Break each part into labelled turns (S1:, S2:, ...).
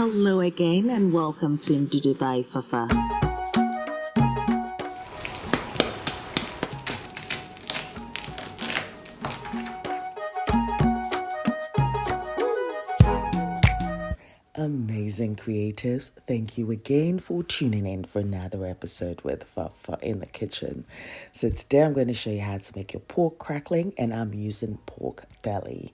S1: Hello again and welcome to Ndudu by Fafa. Amazing creatives, thank you again for tuning in for another episode with Fafa in the kitchen. So today I'm going to show you how to make your pork crackling, and I'm using pork belly.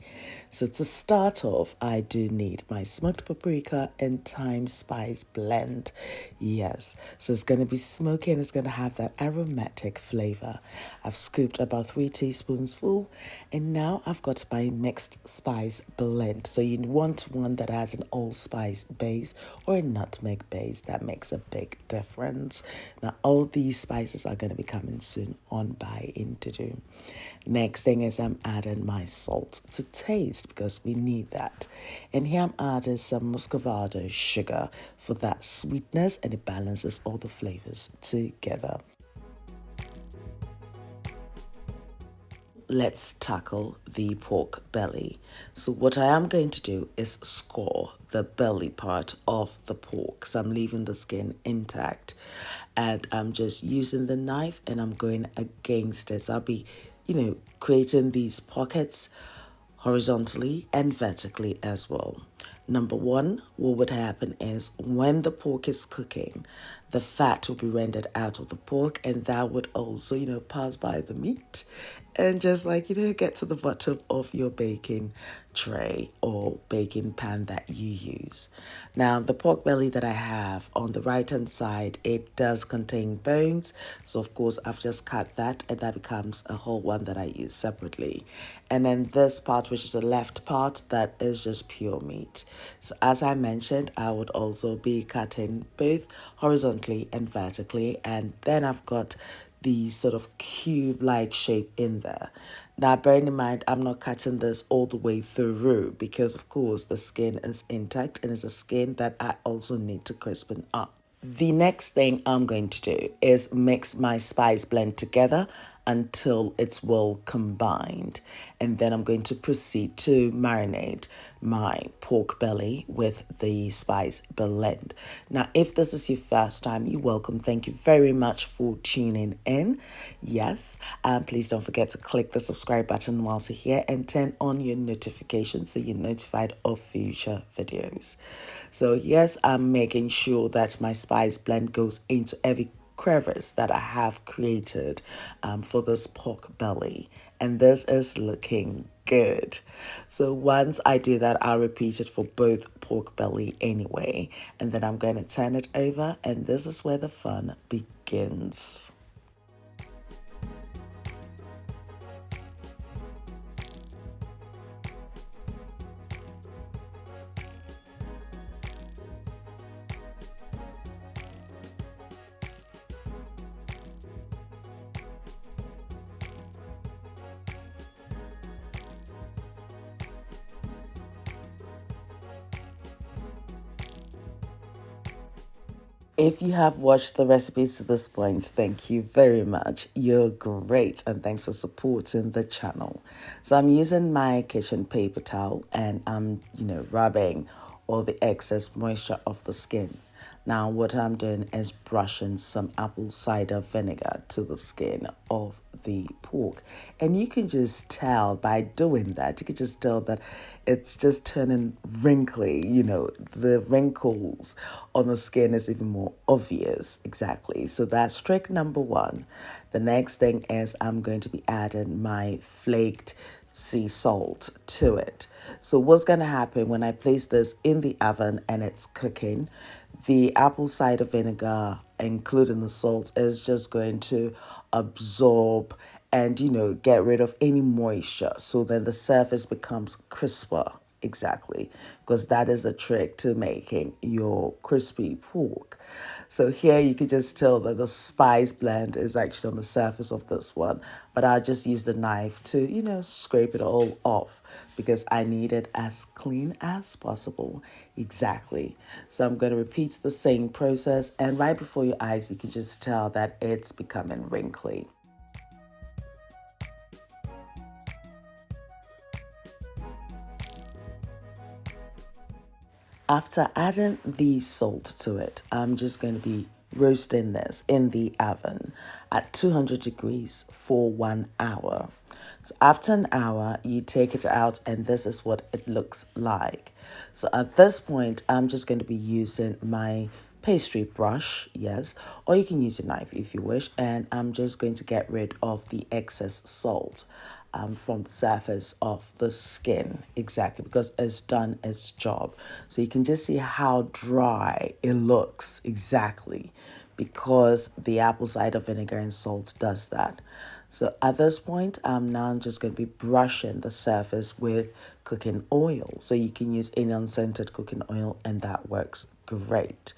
S1: So to start off, I do need my smoked paprika and thyme spice blend. Yes, so it's going to be smoky and it's going to have that aromatic flavor. I've scooped about 3 teaspoons full, and now I've got my mixed spice blend. So you want one that has an allspice base or a nutmeg base. That makes a big difference. Now all these spices are going to be coming soon on by Ndudu. Next thing is I'm adding my salt to taste because we need that. And here I'm adding some muscovado sugar for that sweetness, and it balances all the flavors together. Let's tackle the pork belly. So what I am going to do is score the belly part of the pork. So I'm leaving the skin intact, and I'm just using the knife and I'm going against it. So I'll be, creating these pockets horizontally and vertically as well. Number one, what would happen is when the pork is cooking, the fat will be rendered out of the pork, and that would also, pass by the meat and just get to the bottom of your baking tray or baking pan that you use. Now, the pork belly that I have on the right hand side, it does contain bones. So of course, I've just cut that, and that becomes a whole one that I use separately. And then this part, which is the left part, that is just pure meat. So as I mentioned, I would also be cutting both horizontally and vertically, and then I've got the sort of cube-like shape in there. Now, bearing in mind, I'm not cutting this all the way through because, of course, the skin is intact and it's a skin that I also need to crispen up. The next thing I'm going to do is mix my spice blend together until it's well combined. And then I'm going to proceed to marinate my pork belly with the spice blend. Now, if this is your first time, you're welcome. Thank you very much for tuning in. Yes, please don't forget to click the subscribe button whilst you're here and turn on your notifications so you're notified of future videos. So yes, I'm making sure that my spice blend goes into every crevice that I have created for this pork belly, and this is looking good. So once I do that, I'll repeat it for both pork belly anyway, and then I'm going to turn it over, and this is where the fun begins. If you have watched the recipes to this point, thank you very much. You're great, and thanks for supporting the channel. So I'm using my kitchen paper towel, and I'm, rubbing all the excess moisture off the skin. Now what I'm doing is brushing some apple cider vinegar to the skin of the pork. And you can just tell by doing that, you can just tell that it's just turning wrinkly. The wrinkles on the skin is even more obvious. Exactly. So that's trick number one. The next thing is I'm going to be adding my flaked sea salt to it. So what's going to happen when I place this in the oven and it's cooking, the apple cider vinegar, including the salt, is just going to absorb and, get rid of any moisture. So then the surface becomes crisper. Exactly, because that is the trick to making your crispy pork. So here you can just tell that the spice blend is actually on the surface of this one, but I'll just use the knife to, scrape it all off because I need it as clean as possible. Exactly. So I'm going to repeat the same process, and right before your eyes, you can just tell that it's becoming wrinkly. After adding the salt to it, I'm just going to be roasting this in the oven at 200 degrees for 1 hour. So after an hour, you take it out and this is what it looks like. So at this point, I'm just going to be using my pastry brush, yes, or you can use a knife if you wish, and I'm just going to get rid of the excess salt from the surface of the skin, exactly, because it's done its job. So you can just see how dry it looks, exactly, because the apple cider vinegar and salt does that. So at this point, now I'm just going to be brushing the surface with cooking oil. So you can use any unscented cooking oil and that works great.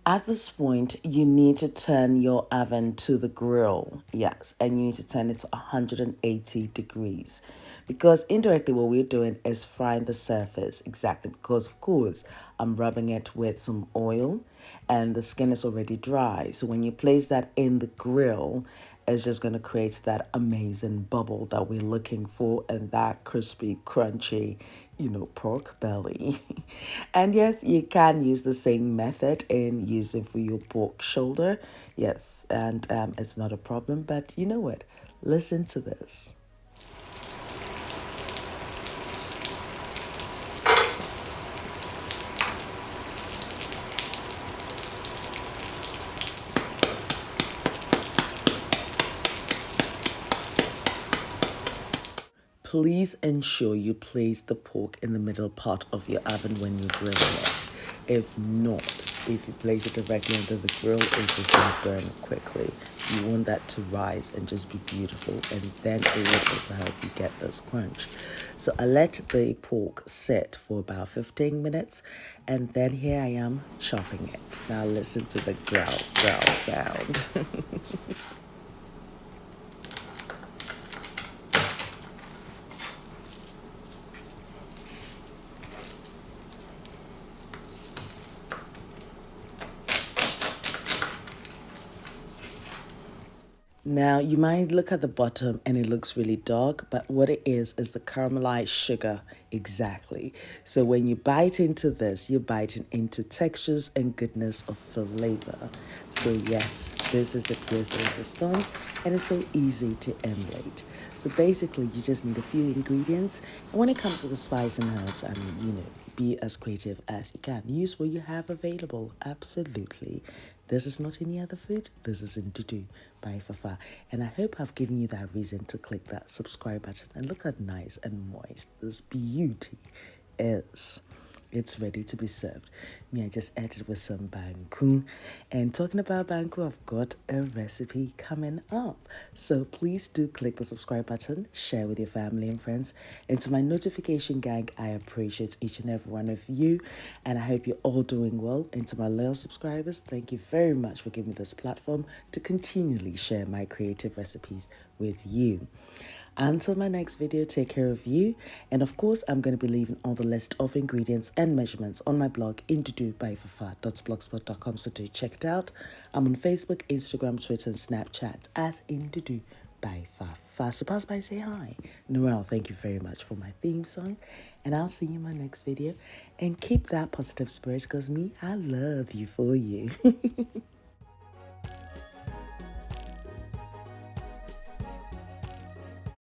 S1: At this point, you need to turn your oven to the grill. Yes, and you need to turn it to 180 degrees. Because indirectly, what we're doing is frying the surface. Exactly, because of course, I'm rubbing it with some oil and the skin is already dry. So when you place that in the grill, it's just going to create that amazing bubble that we're looking for and that crispy, crunchy, pork belly. And yes, you can use the same method in using for your pork shoulder. Yes, and it's not a problem, but you know what? Listen to this. Please ensure you place the pork in the middle part of your oven when you're grilling it. If not, if you place it directly under the grill, it's just going to burn quickly. You want that to rise and just be beautiful, and then it will also help you get this crunch. So I let the pork sit for about 15 minutes, and then here I am chopping it. Now listen to the growl sound. Now, you might look at the bottom and it looks really dark, but what it is the caramelized sugar, exactly. So when you bite into this, you're biting into textures and goodness of flavor. So yes, this is the process is done, and it's so easy to emulate. So basically, you just need a few ingredients, and when it comes to the spice and herbs, I mean, be as creative as you can. Use what you have available, absolutely. This is not any other food. This is Ndudu by Fafa. And I hope I've given you that reason to click that subscribe button and look how nice and moist this beauty is. It's ready to be served. Me, I just added with some banku. And talking about banku, I've got a recipe coming up. So please do click the subscribe button, share with your family and friends. And to my notification gang, I appreciate each and every one of you. And I hope you're all doing well. And to my loyal subscribers, thank you very much for giving me this platform to continually share my creative recipes with you. Until my next video, take care of you. And of course, I'm going to be leaving all the list of ingredients and measurements on my blog, indudubyfafa.blogspot.com, so do check it out. I'm on Facebook, Instagram, Twitter, and Snapchat as Ndudu by Fafa. So pass by and say hi. Noel, thank you very much for my theme song. And I'll see you in my next video. And keep that positive spirit because me, I love you for you.